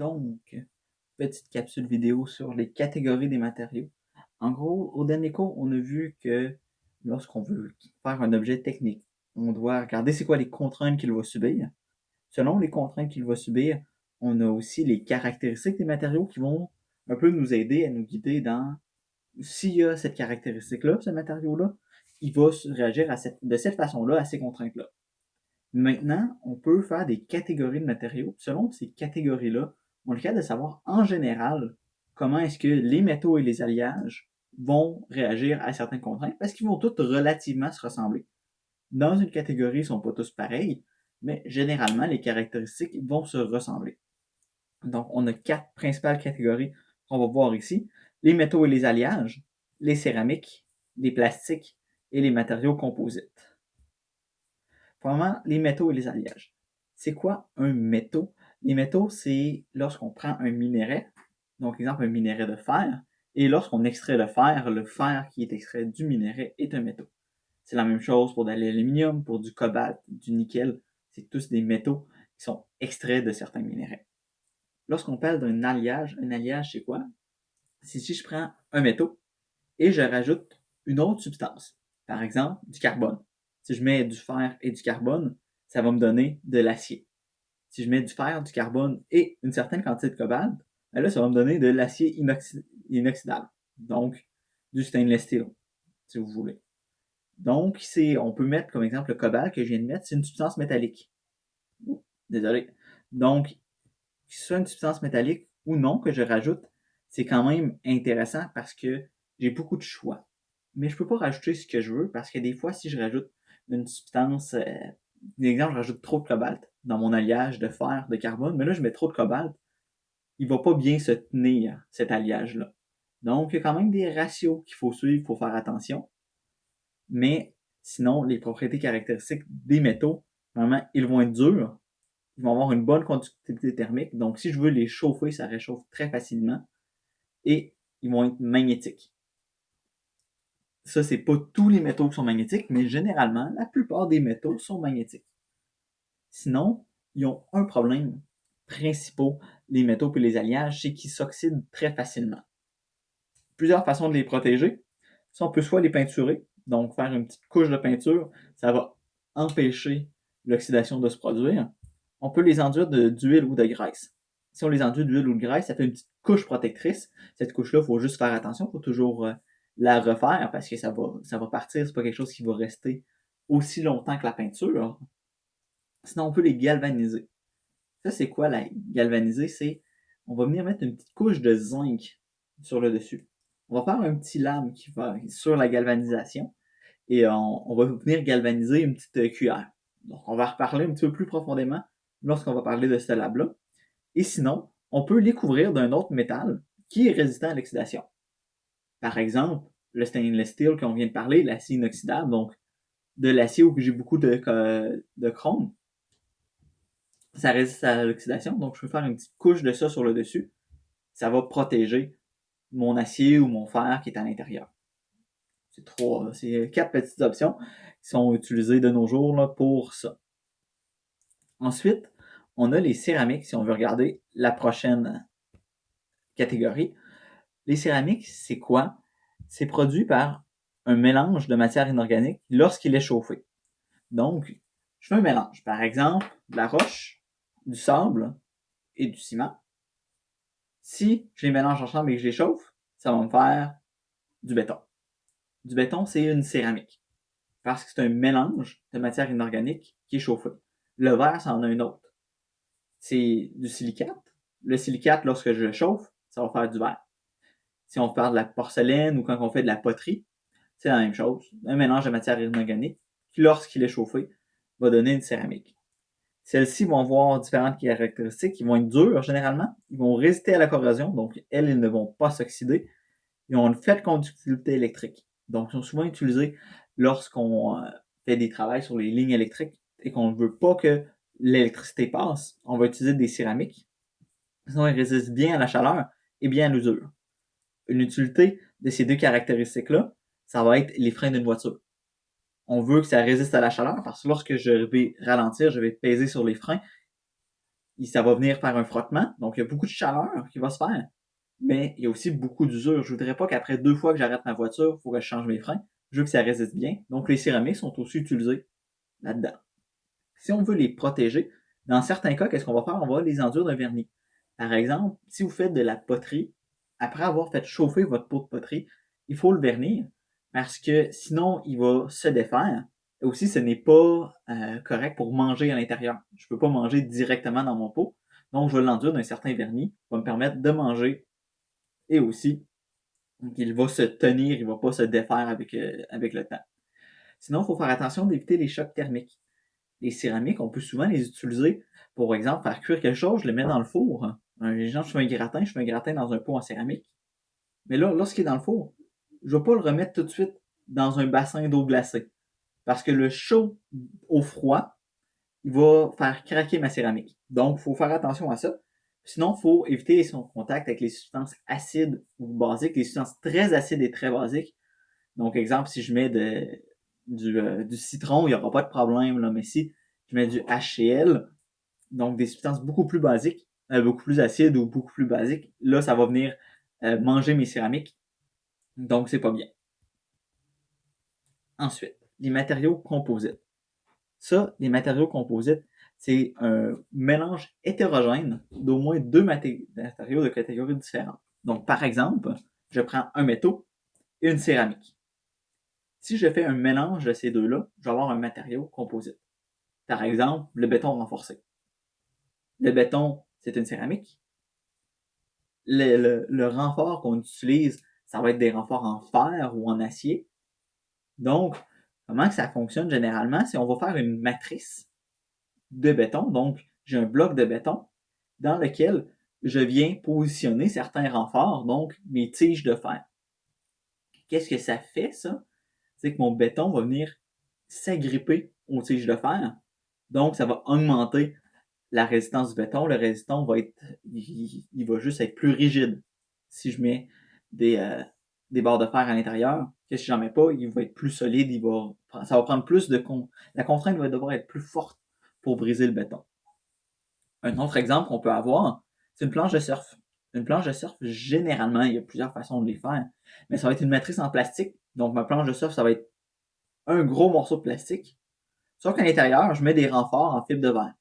Donc, petite capsule vidéo sur les catégories des matériaux. En gros, au dernier cours, on a vu que lorsqu'on veut faire un objet technique, on doit regarder c'est quoi les contraintes qu'il va subir. Selon les contraintes qu'il va subir, on a aussi les caractéristiques des matériaux qui vont un peu nous aider à nous guider dans s'il y a cette caractéristique-là, ce matériau-là, il va réagir de cette façon-là à ces contraintes-là. Maintenant, on peut faire des catégories de matériaux. Selon ces catégories-là, on est capable de savoir en général comment est-ce que les métaux et les alliages vont réagir à certaines contraintes parce qu'ils vont tous relativement se ressembler. Dans une catégorie, ils ne sont pas tous pareils, mais généralement, les caractéristiques vont se ressembler. Donc, on a 4 principales catégories qu'on va voir ici. Les métaux et les alliages, les céramiques, les plastiques et les matériaux composites. Premièrement, les métaux et les alliages. C'est quoi un métaux? Les métaux, c'est lorsqu'on prend un minerai, donc exemple un minerai de fer, et lorsqu'on extrait le fer qui est extrait du minerai est un métaux. C'est la même chose pour de l'aluminium, pour du cobalt, du nickel. C'est tous des métaux qui sont extraits de certains minerais. Lorsqu'on parle d'un alliage, un alliage, c'est quoi? C'est si je prends un métaux et je rajoute une autre substance. Par exemple, du carbone. Si je mets du fer et du carbone, ça va me donner de l'acier. Si je mets du fer, du carbone et une certaine quantité de cobalt, ben là, ça va me donner de l'acier inoxydable. Donc, du stainless steel, si vous voulez. Donc, on peut mettre comme exemple le cobalt que je viens de mettre, c'est une substance métallique. Désolé. Donc, que ce soit une substance métallique ou non que je rajoute, c'est quand même intéressant parce que j'ai beaucoup de choix. Mais je peux pas rajouter ce que je veux parce que des fois, si je rajoute une substance, exemple, je rajoute trop de cobalt dans mon alliage de fer, de carbone, mais là, je mets trop de cobalt, il va pas bien se tenir, cet alliage-là. Donc, il y a quand même des ratios qu'il faut suivre, il faut faire attention. Mais sinon, les propriétés caractéristiques des métaux, vraiment, ils vont être durs, ils vont avoir une bonne conductivité thermique. Donc, si je veux les chauffer, ça réchauffe très facilement. Et ils vont être magnétiques. Ça, c'est pas tous les métaux qui sont magnétiques, mais généralement, la plupart des métaux sont magnétiques. Sinon, ils ont un problème principal, les métaux et les alliages, c'est qu'ils s'oxydent très facilement. Plusieurs façons de les protéger. Ça, on peut soit les peinturer, donc faire une petite couche de peinture, ça va empêcher l'oxydation de se produire. On peut les enduire d'huile ou de graisse. Si on les enduit d'huile ou de graisse, ça fait une petite couche protectrice. Cette couche-là, il faut juste faire attention, il faut toujours la refaire parce que ça va partir, c'est pas quelque chose qui va rester aussi longtemps que la peinture. Sinon, on peut les galvaniser. Ça, c'est quoi la galvaniser? C'est, on va venir mettre une petite couche de zinc sur le dessus. On va faire un petit lame qui va sur la galvanisation et on va venir galvaniser une petite cuillère. Donc, on va reparler un petit peu plus profondément lorsqu'on va parler de ce lab-là. Et sinon, on peut les couvrir d'un autre métal qui est résistant à l'oxydation. Par exemple, le stainless steel qu'on vient de parler, l'acier inoxydable, donc de l'acier où j'ai beaucoup de chrome, ça résiste à l'oxydation, donc je peux faire une petite couche de ça sur le dessus. Ça va protéger mon acier ou mon fer qui est à l'intérieur. C'est 4 petites options qui sont utilisées de nos jours là, pour ça. Ensuite, on a les céramiques, si on veut regarder la prochaine catégorie. Les céramiques, c'est quoi? C'est produit par un mélange de matière inorganique lorsqu'il est chauffé. Donc, je fais un mélange. Par exemple, de la roche, du sable et du ciment. Si je les mélange ensemble et que je les chauffe, ça va me faire du béton. Du béton, c'est une céramique. Parce que c'est un mélange de matière inorganique qui est chauffé. Le verre, ça en a un autre. C'est du silicate. Le silicate, lorsque je le chauffe, ça va faire du verre. Si on parle de la porcelaine ou quand on fait de la poterie, c'est la même chose. Un mélange de matière inorganique qui, lorsqu'il est chauffé, va donner une céramique. Celles-ci vont avoir différentes caractéristiques. Ils vont être dures, généralement. Ils vont résister à la corrosion, donc elles ne vont pas s'oxyder. Ils ont une faible conductivité électrique. Donc, ils sont souvent utilisés lorsqu'on fait des travaux sur les lignes électriques et qu'on ne veut pas que l'électricité passe. On va utiliser des céramiques. Sinon, ils résistent bien à la chaleur et bien à l'usure. Une utilité de ces deux caractéristiques-là, ça va être les freins d'une voiture. On veut que ça résiste à la chaleur parce que lorsque je vais ralentir, je vais peser sur les freins ça va venir faire un frottement, donc il y a beaucoup de chaleur qui va se faire, mais il y a aussi beaucoup d'usure. Je voudrais pas qu'après 2 fois que j'arrête ma voiture, il faut que je change mes freins. Je veux que ça résiste bien. Donc les céramiques sont aussi utilisées là-dedans. Si on veut les protéger, dans certains cas, qu'est-ce qu'on va faire? On va les enduire d'un vernis. Par exemple, si vous faites de la poterie, après avoir fait chauffer votre pot de poterie, il faut le vernir parce que sinon, il va se défaire. Et aussi, ce n'est pas correct pour manger à l'intérieur. Je ne peux pas manger directement dans mon pot. Donc, je vais l'enduire d'un certain vernis qui va me permettre de manger et aussi qu'il va se tenir, il ne va pas se défaire avec le temps. Sinon, il faut faire attention d'éviter les chocs thermiques. Les céramiques, on peut souvent les utiliser pour exemple, faire cuire quelque chose, je le mets dans le four. Exemple, je fais un gratin dans un pot en céramique. Mais là, lorsqu'il est dans le four, je ne vais pas le remettre tout de suite dans un bassin d'eau glacée. Parce que le chaud au froid, il va faire craquer ma céramique. Donc, il faut faire attention à ça. Sinon, il faut éviter son contact avec les substances acides ou basiques, les substances très acides et très basiques. Donc, exemple, si je mets du citron, il n'y aura pas de problème, là, mais si je mets du HCl, donc des substances beaucoup plus basiques, beaucoup plus acides ou beaucoup plus basiques, là, ça va venir manger mes céramiques. Donc, c'est pas bien. Ensuite, les matériaux composites. Ça, les matériaux composites, c'est un mélange hétérogène d'au moins deux matériaux de catégories différentes. Donc, par exemple, je prends un métaux et une céramique. Si je fais un mélange de ces deux-là, je vais avoir un matériau composite. Par exemple, le béton renforcé. Le béton, c'est une céramique. Le renfort qu'on utilise, ça va être des renforts en fer ou en acier. Donc, comment que ça fonctionne généralement? C'est on va faire une matrice de béton. Donc, j'ai un bloc de béton dans lequel je viens positionner certains renforts, donc mes tiges de fer. Qu'est-ce que ça fait, ça? C'est que mon béton va venir s'agripper aux tiges de fer. Donc, ça va augmenter la résistance du béton. Le résistant va être, il va juste être plus rigide. Si je mets des barres de fer à l'intérieur, que si j'en mets pas, il va être plus solide, ça va prendre plus la contrainte va devoir être plus forte pour briser le béton. Un autre exemple qu'on peut avoir, c'est une planche de surf. Une planche de surf, généralement, il y a plusieurs façons de les faire, mais ça va être une matrice en plastique. Donc, ma planche de surf, ça va être un gros morceau de plastique. Sauf qu'à l'intérieur, je mets des renforts en fibre de verre.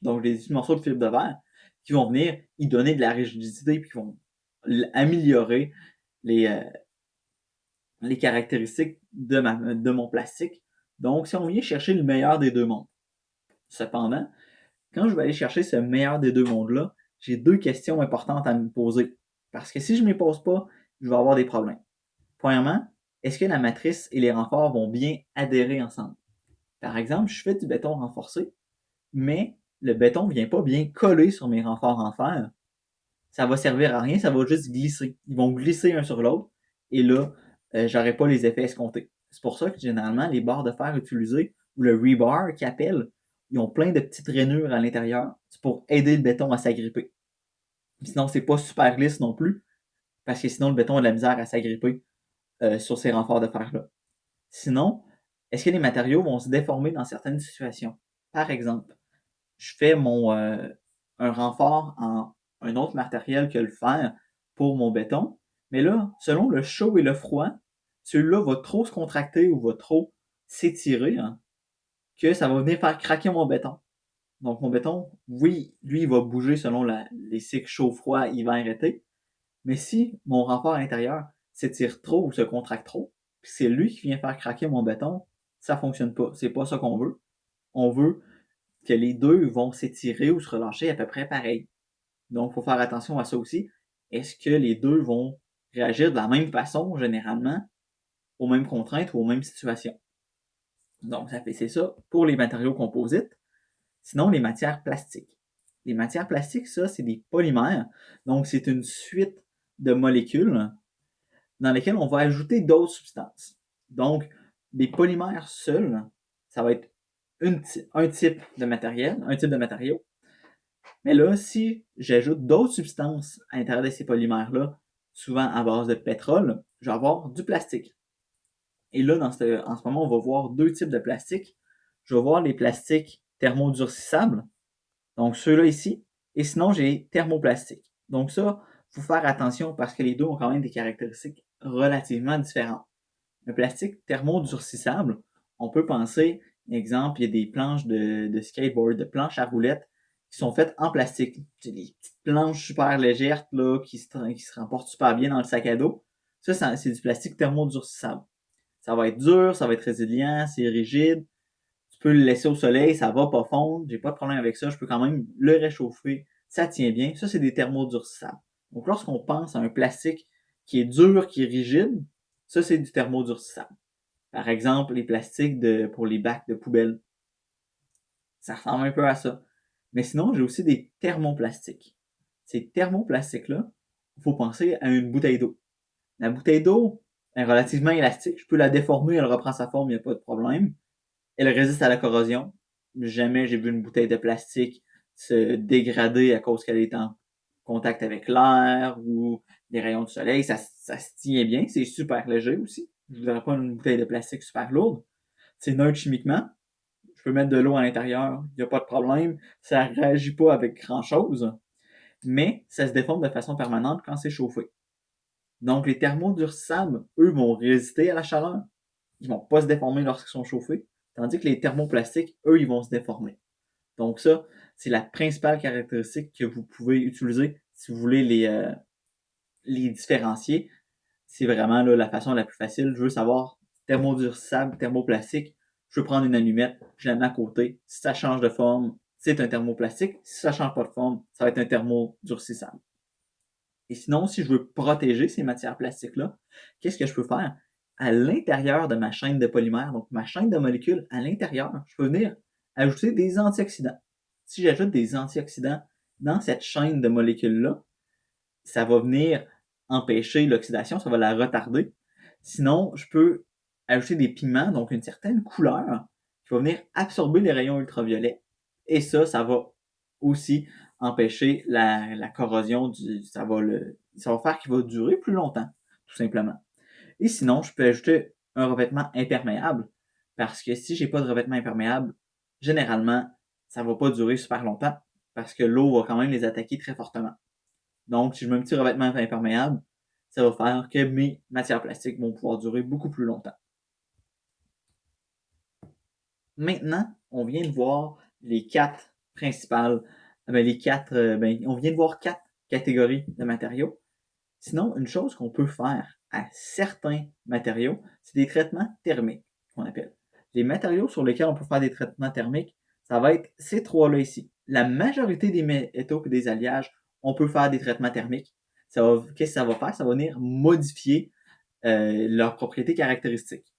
Donc, des petits morceaux de fibre de verre qui vont venir y donner de la rigidité puis qui vont améliorer les caractéristiques de mon plastique. Donc, si on vient chercher le meilleur des deux mondes. Cependant, quand je vais aller chercher ce meilleur des deux mondes-là, j'ai deux questions importantes à me poser. Parce que si je ne me les pose pas, je vais avoir des problèmes. Premièrement, est-ce que la matrice et les renforts vont bien adhérer ensemble? Par exemple, je fais du béton renforcé, mais le béton ne vient pas bien coller sur mes renforts en fer. Ça va servir à rien, ça va juste glisser. Ils vont glisser un sur l'autre, et là, j'aurai pas les effets escomptés. C'est pour ça que généralement, les barres de fer utilisées, ou le rebar qu'ils appellent, ils ont plein de petites rainures à l'intérieur. C'est pour aider le béton à s'agripper. Sinon, c'est pas super lisse non plus, parce que sinon, le béton a de la misère à s'agripper sur ces renforts de fer-là. Sinon, est-ce que les matériaux vont se déformer dans certaines situations? Par exemple, je fais un renfort en un autre matériel que le fer pour mon béton, mais là, selon le chaud et le froid, celui-là va trop se contracter ou va trop s'étirer, hein, que ça va venir faire craquer mon béton. Donc mon béton, oui, lui, il va bouger selon les cycles chaud-froid, hiver-été, mais si mon renfort à l'intérieur s'étire trop ou se contracte trop, puis c'est lui qui vient faire craquer mon béton, ça fonctionne pas. C'est pas ça qu'on veut. On veut que les deux vont s'étirer ou se relâcher à peu près pareil. Donc, il faut faire attention à ça aussi. Est-ce que les deux vont réagir de la même façon, généralement, aux mêmes contraintes ou aux mêmes situations? Donc, c'est ça pour les matériaux composites. Sinon, les matières plastiques. Les matières plastiques, ça, c'est des polymères. Donc, c'est une suite de molécules dans lesquelles on va ajouter d'autres substances. Donc, des polymères seuls, ça va être un type de matériel, un type de matériau. Mais là, si j'ajoute d'autres substances à l'intérieur de ces polymères-là, souvent à base de pétrole, je vais avoir du plastique. Et là, en ce moment, on va voir deux types de plastique. Je vais voir les plastiques thermodurcissables, donc ceux-là ici, Et sinon, j'ai thermoplastique. Donc ça, il faut faire attention parce que les deux ont quand même des caractéristiques relativement différentes. Le plastique thermodurcissable, on peut penser, exemple, il y a des planches de skateboard, de planches à roulettes qui sont faites en plastique. C'est des petites planches super légères là, qui se remportent super bien dans le sac à dos. Ça, c'est du plastique thermodurcissable. Ça va être dur, ça va être résilient, c'est rigide. Tu peux le laisser au soleil, ça va pas fondre, j'ai pas de problème avec ça, je peux quand même le réchauffer, ça tient bien. Ça, c'est des thermodurcissables. Donc, lorsqu'on pense à un plastique qui est dur, qui est rigide, ça, c'est du thermodurcissable. Par exemple, les plastiques pour les bacs de poubelle. Ça ressemble un peu à ça. Mais sinon, j'ai aussi des thermoplastiques. Ces thermoplastiques-là, il faut penser à une bouteille d'eau. La bouteille d'eau est relativement élastique. Je peux la déformer, elle reprend sa forme, il n'y a pas de problème. Elle résiste à la corrosion. Jamais j'ai vu une bouteille de plastique se dégrader à cause qu'elle est en contact avec l'air ou les rayons du soleil. Ça se tient bien. C'est super léger aussi. Je voudrais pas une bouteille de plastique super lourde. C'est neutre chimiquement. Je peux mettre de l'eau à l'intérieur. Il n'y a pas de problème. Ça réagit pas avec grand chose. Mais ça se déforme de façon permanente quand c'est chauffé. Donc, les thermodurcissables, eux, vont résister à la chaleur. Ils vont pas se déformer lorsqu'ils sont chauffés. Tandis que les thermoplastiques, eux, ils vont se déformer. Donc ça, c'est la principale caractéristique que vous pouvez utiliser si vous voulez les différencier. C'est vraiment là, la façon la plus facile. Je veux savoir thermodurcissable, thermoplastique. Je veux prendre une allumette, je la mets à côté. Si ça change de forme, c'est un thermoplastique. Si ça change pas de forme, ça va être un thermodurcissable. Et sinon, si je veux protéger ces matières plastiques-là, qu'est-ce que je peux faire? À l'intérieur de ma chaîne de polymères, donc ma chaîne de molécules, à l'intérieur, je peux venir ajouter des antioxydants. Si j'ajoute des antioxydants dans cette chaîne de molécules-là, ça va venir empêcher l'oxydation, ça va la retarder. Sinon, je peux ajouter des pigments, donc une certaine couleur, qui va venir absorber les rayons ultraviolets. Et ça va aussi empêcher la corrosion ça va faire qu'il va durer plus longtemps, tout simplement. Et sinon, je peux ajouter un revêtement imperméable, parce que si j'ai pas de revêtement imperméable, généralement, ça va pas durer super longtemps, parce que l'eau va quand même les attaquer très fortement. Donc, si je mets un petit revêtement imperméable, ça va faire que mes matières plastiques vont pouvoir durer beaucoup plus longtemps. Maintenant, on vient de voir les quatre principales, on vient de voir quatre catégories de matériaux. Sinon, une chose qu'on peut faire à certains matériaux, c'est des traitements thermiques, qu'on appelle. Les matériaux sur lesquels on peut faire des traitements thermiques, ça va être ces trois-là ici. La majorité des métaux et des alliages, on peut faire des traitements thermiques. Qu'est-ce que ça va faire? Ça va venir modifier leurs propriétés caractéristiques.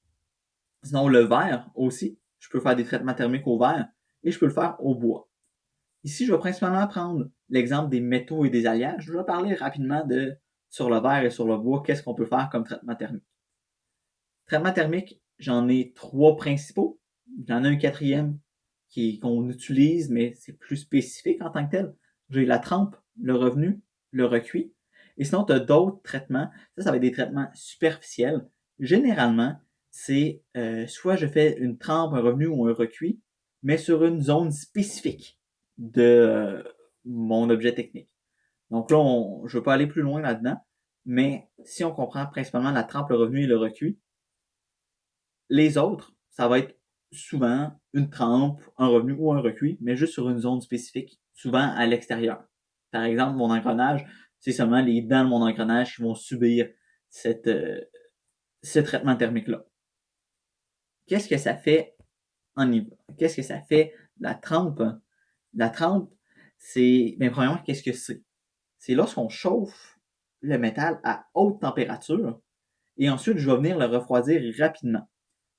Sinon, le verre aussi, je peux faire des traitements thermiques au verre et je peux le faire au bois. Ici, je vais principalement prendre l'exemple des métaux et des alliages. Je vais parler rapidement sur le verre et sur le bois, qu'est-ce qu'on peut faire comme traitement thermique. Traitement thermique, j'en ai trois principaux. J'en ai un quatrième qu'on utilise, mais c'est plus spécifique en tant que tel. J'ai la trempe, le revenu, le recuit. Et sinon, tu as d'autres traitements. Ça va être des traitements superficiels. Généralement, c'est soit je fais une trempe, un revenu ou un recuit, mais sur une zone spécifique de mon objet technique. Donc là, je ne veux pas aller plus loin là-dedans, mais si on comprend principalement la trempe, le revenu et le recuit, les autres, ça va être souvent une trempe, un revenu ou un recuit, mais juste sur une zone spécifique, souvent à l'extérieur. Par exemple, mon engrenage, c'est seulement les dents de mon engrenage qui vont subir ce traitement thermique-là. Qu'est-ce que ça fait Qu'est-ce que ça fait la trempe? La trempe, premièrement, qu'est-ce que c'est? C'est lorsqu'on chauffe le métal à haute température et ensuite je vais venir le refroidir rapidement.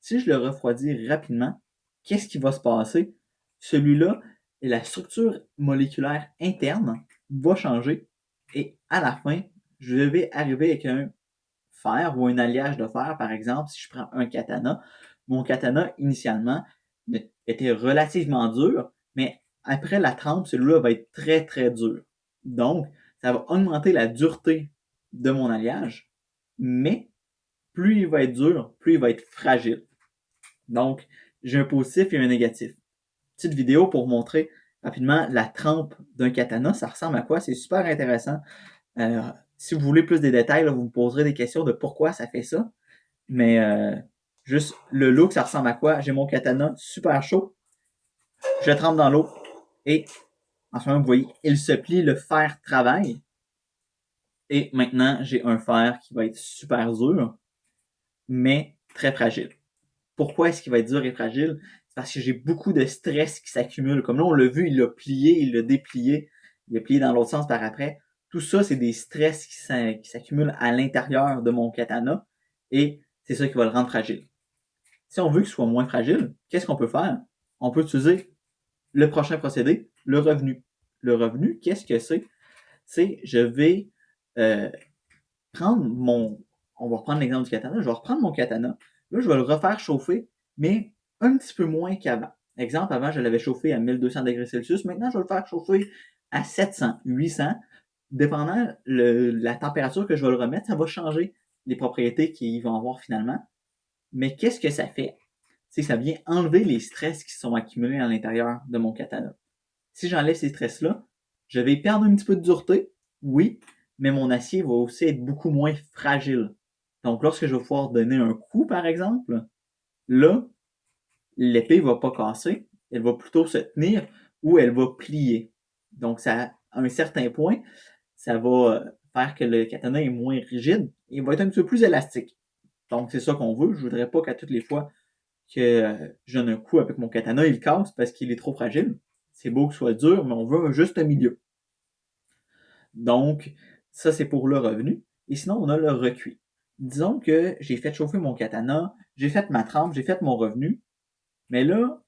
Si je le refroidis rapidement, qu'est-ce qui va se passer? Celui-là, la structure moléculaire interne va changer et à la fin, je vais arriver avec un fer ou un alliage de fer, par exemple, si je prends un katana. Mon katana, initialement, était relativement dur, mais après la trempe, celui-là va être très, très dur. Donc, ça va augmenter la dureté de mon alliage, mais plus il va être dur, plus il va être fragile. Donc, j'ai un positif et un négatif. Petite vidéo pour montrer rapidement la trempe d'un katana, ça ressemble à quoi? C'est super intéressant. Si vous voulez plus de détails, là, vous me poserez des questions de pourquoi ça fait ça. Mais juste le look, ça ressemble à quoi? J'ai mon katana super chaud. Je le trempe dans l'eau. Et en ce moment, vous voyez, il se plie, le fer travaille. Et maintenant, j'ai un fer qui va être super dur, mais très fragile. Pourquoi est-ce qu'il va être dur et fragile? C'est parce que j'ai beaucoup de stress qui s'accumule. Comme là, on l'a vu, il l'a plié, il l'a déplié, il l'a plié dans l'autre sens par après. Tout ça, c'est des stress qui s'accumulent à l'intérieur de mon katana et c'est ça qui va le rendre fragile. Si on veut qu'il soit moins fragile, qu'est-ce qu'on peut faire? On peut utiliser le prochain procédé, le revenu. Le revenu, qu'est-ce que c'est? C'est, je vais euh, prendre mon... On va reprendre l'exemple du katana. Je vais reprendre mon katana. Là, je vais le refaire chauffer, mais un petit peu moins qu'avant. Exemple, avant, je l'avais chauffé à 1200 degrés Celsius. Maintenant, je vais le faire chauffer à 700, 800. Dépendant la température que je vais le remettre, ça va changer les propriétés qu'il va avoir finalement. Mais qu'est-ce que ça fait? C'est que ça vient enlever les stress qui sont accumulés à l'intérieur de mon katana. Si j'enlève ces stress-là, je vais perdre un petit peu de dureté, oui, mais mon acier va aussi être beaucoup moins fragile. Donc, lorsque je vais pouvoir donner un coup, par exemple, là, l'épée va pas casser, elle va plutôt se tenir ou elle va plier. Donc, ça, à un certain point, ça va faire que le katana est moins rigide et va être un petit peu plus élastique. Donc, c'est ça qu'on veut. Je voudrais pas qu'à toutes les fois que je donne un coup avec mon katana, il casse parce qu'il est trop fragile. C'est beau qu'il soit dur, mais on veut un juste milieu. Donc, ça, c'est pour le revenu. Et sinon, on a le recuit. Disons que j'ai fait chauffer mon katana, j'ai fait ma trempe, j'ai fait mon revenu, mais là,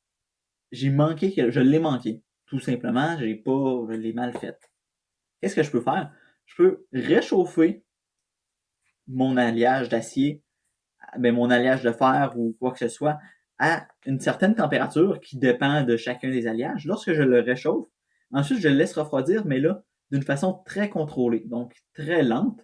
je l'ai manqué. Tout simplement, je l'ai mal fait. Qu'est-ce que je peux faire? Je peux réchauffer mon alliage d'acier, mon alliage de fer ou quoi que ce soit à une certaine température qui dépend de chacun des alliages. Lorsque je le réchauffe, ensuite je le laisse refroidir, mais là, d'une façon très contrôlée, donc très lente.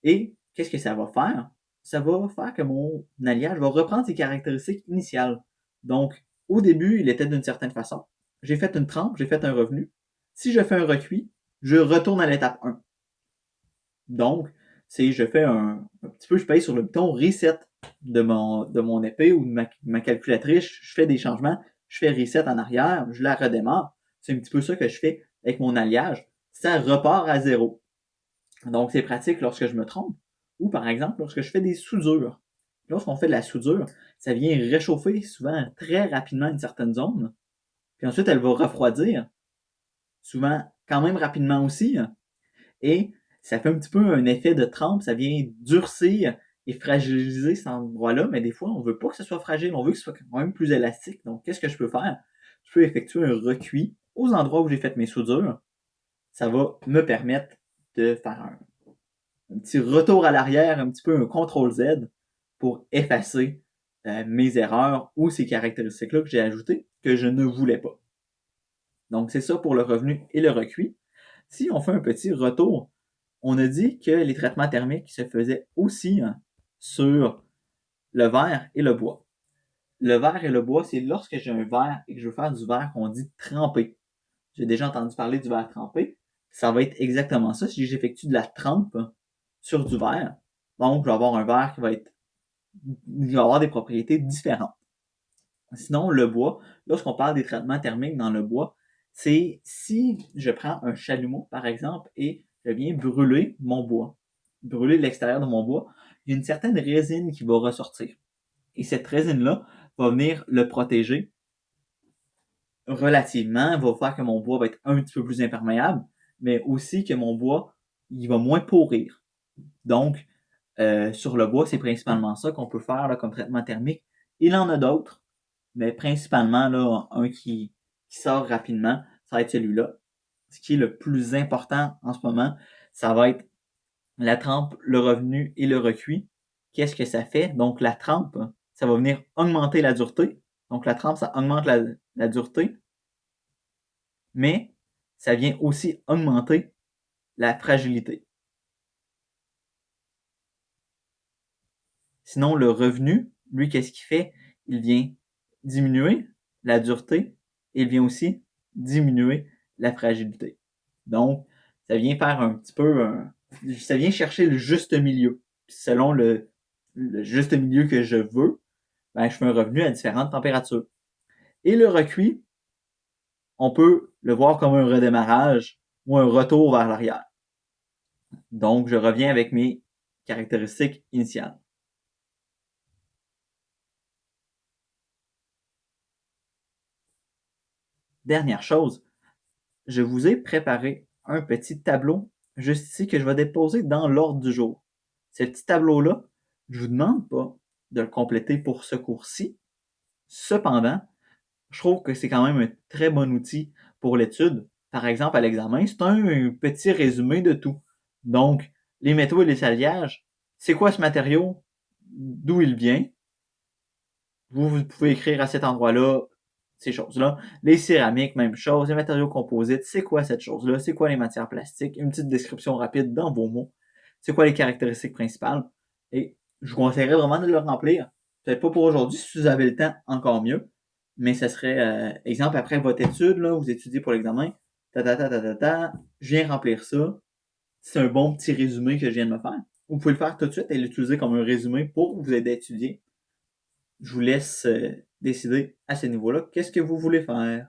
Et qu'est-ce que ça va faire? Ça va faire que mon alliage va reprendre ses caractéristiques initiales. Donc, au début, il était d'une certaine façon. J'ai fait une trempe, j'ai fait un revenu. Si je fais un recuit, je retourne à l'étape 1. Donc, c'est je fais un petit peu, je paye sur le bouton reset de mon épée ou de ma calculatrice, je fais des changements, je fais reset en arrière, je la redémarre. C'est un petit peu ça que je fais avec mon alliage. Ça repart à zéro. Donc, c'est pratique lorsque je me trompe. Ou par exemple, lorsque je fais des soudures. Lorsqu'on fait de la soudure, ça vient réchauffer souvent très rapidement une certaine zone. Puis ensuite, elle va refroidir. Souvent, quand même rapidement aussi. Et ça fait un petit peu un effet de trempe. Ça vient durcir et fragiliser cet endroit-là. Mais des fois, on veut pas que ce soit fragile. On veut que ce soit quand même plus élastique. Donc, qu'est-ce que je peux faire? Je peux effectuer un recuit aux endroits où j'ai fait mes soudures. Ça va me permettre de faire un petit retour à l'arrière, un petit peu un CTRL-Z pour effacer mes erreurs ou ces caractéristiques-là que j'ai ajoutées que je ne voulais pas. Donc, c'est ça pour le revenu et le recuit. Si on fait un petit retour, on a dit que les traitements thermiques se faisaient aussi sur le verre et le bois. Le verre et le bois, c'est lorsque j'ai un verre et que je veux faire du verre qu'on dit trempé. J'ai déjà entendu parler du verre trempé. Ça va être exactement ça. Si j'effectue de la trempe sur du verre, donc je vais avoir un verre il va avoir des propriétés différentes. Sinon, le bois, lorsqu'on parle des traitements thermiques dans le bois, c'est si je prends un chalumeau, par exemple, et je viens brûler mon bois, brûler l'extérieur de mon bois, il y a une certaine résine qui va ressortir. Et cette résine-là va venir le protéger relativement, va faire que mon bois va être un petit peu plus imperméable, mais aussi que mon bois, il va moins pourrir. Donc, sur le bois, c'est principalement ça qu'on peut faire là, comme traitement thermique. Il en a d'autres, mais principalement là, un qui sort rapidement, ça va être celui-là. Ce qui est le plus important en ce moment, ça va être la trempe, le revenu et le recuit. Qu'est-ce que ça fait? Donc, la trempe, ça va venir augmenter la dureté. Donc, la trempe, ça augmente la dureté, mais ça vient aussi augmenter la fragilité. Sinon, le revenu, lui, qu'est-ce qu'il fait? Il vient diminuer la dureté et il vient aussi diminuer la fragilité. Donc, ça vient faire un petit peu ça vient chercher le juste milieu. Selon le juste milieu que je veux, ben, je fais un revenu à différentes températures. Et le recuit, on peut le voir comme un redémarrage ou un retour vers l'arrière. Donc, je reviens avec mes caractéristiques initiales. Dernière chose, je vous ai préparé un petit tableau juste ici que je vais déposer dans l'ordre du jour. Ce petit tableau-là, je ne vous demande pas de le compléter pour ce cours-ci. Cependant, je trouve que c'est quand même un très bon outil pour l'étude. Par exemple, à l'examen, c'est un petit résumé de tout. Donc, les métaux et les alliages, c'est quoi ce matériau? D'où il vient? Vous pouvez écrire à cet endroit-là ces choses-là. Les céramiques, même chose. Les matériaux composites, c'est quoi cette chose-là? C'est quoi les matières plastiques? Une petite description rapide dans vos mots. C'est quoi les caractéristiques principales? Et je vous conseillerais vraiment de le remplir. Peut-être pas pour aujourd'hui, si vous avez le temps, encore mieux. Mais ça serait, exemple, après votre étude, là, vous étudiez pour l'examen, je viens remplir ça. C'est un bon petit résumé que je viens de me faire. Vous pouvez le faire tout de suite et l'utiliser comme un résumé pour vous aider à étudier. Je vous laisse décider à ce niveau-là qu'est-ce que vous voulez faire.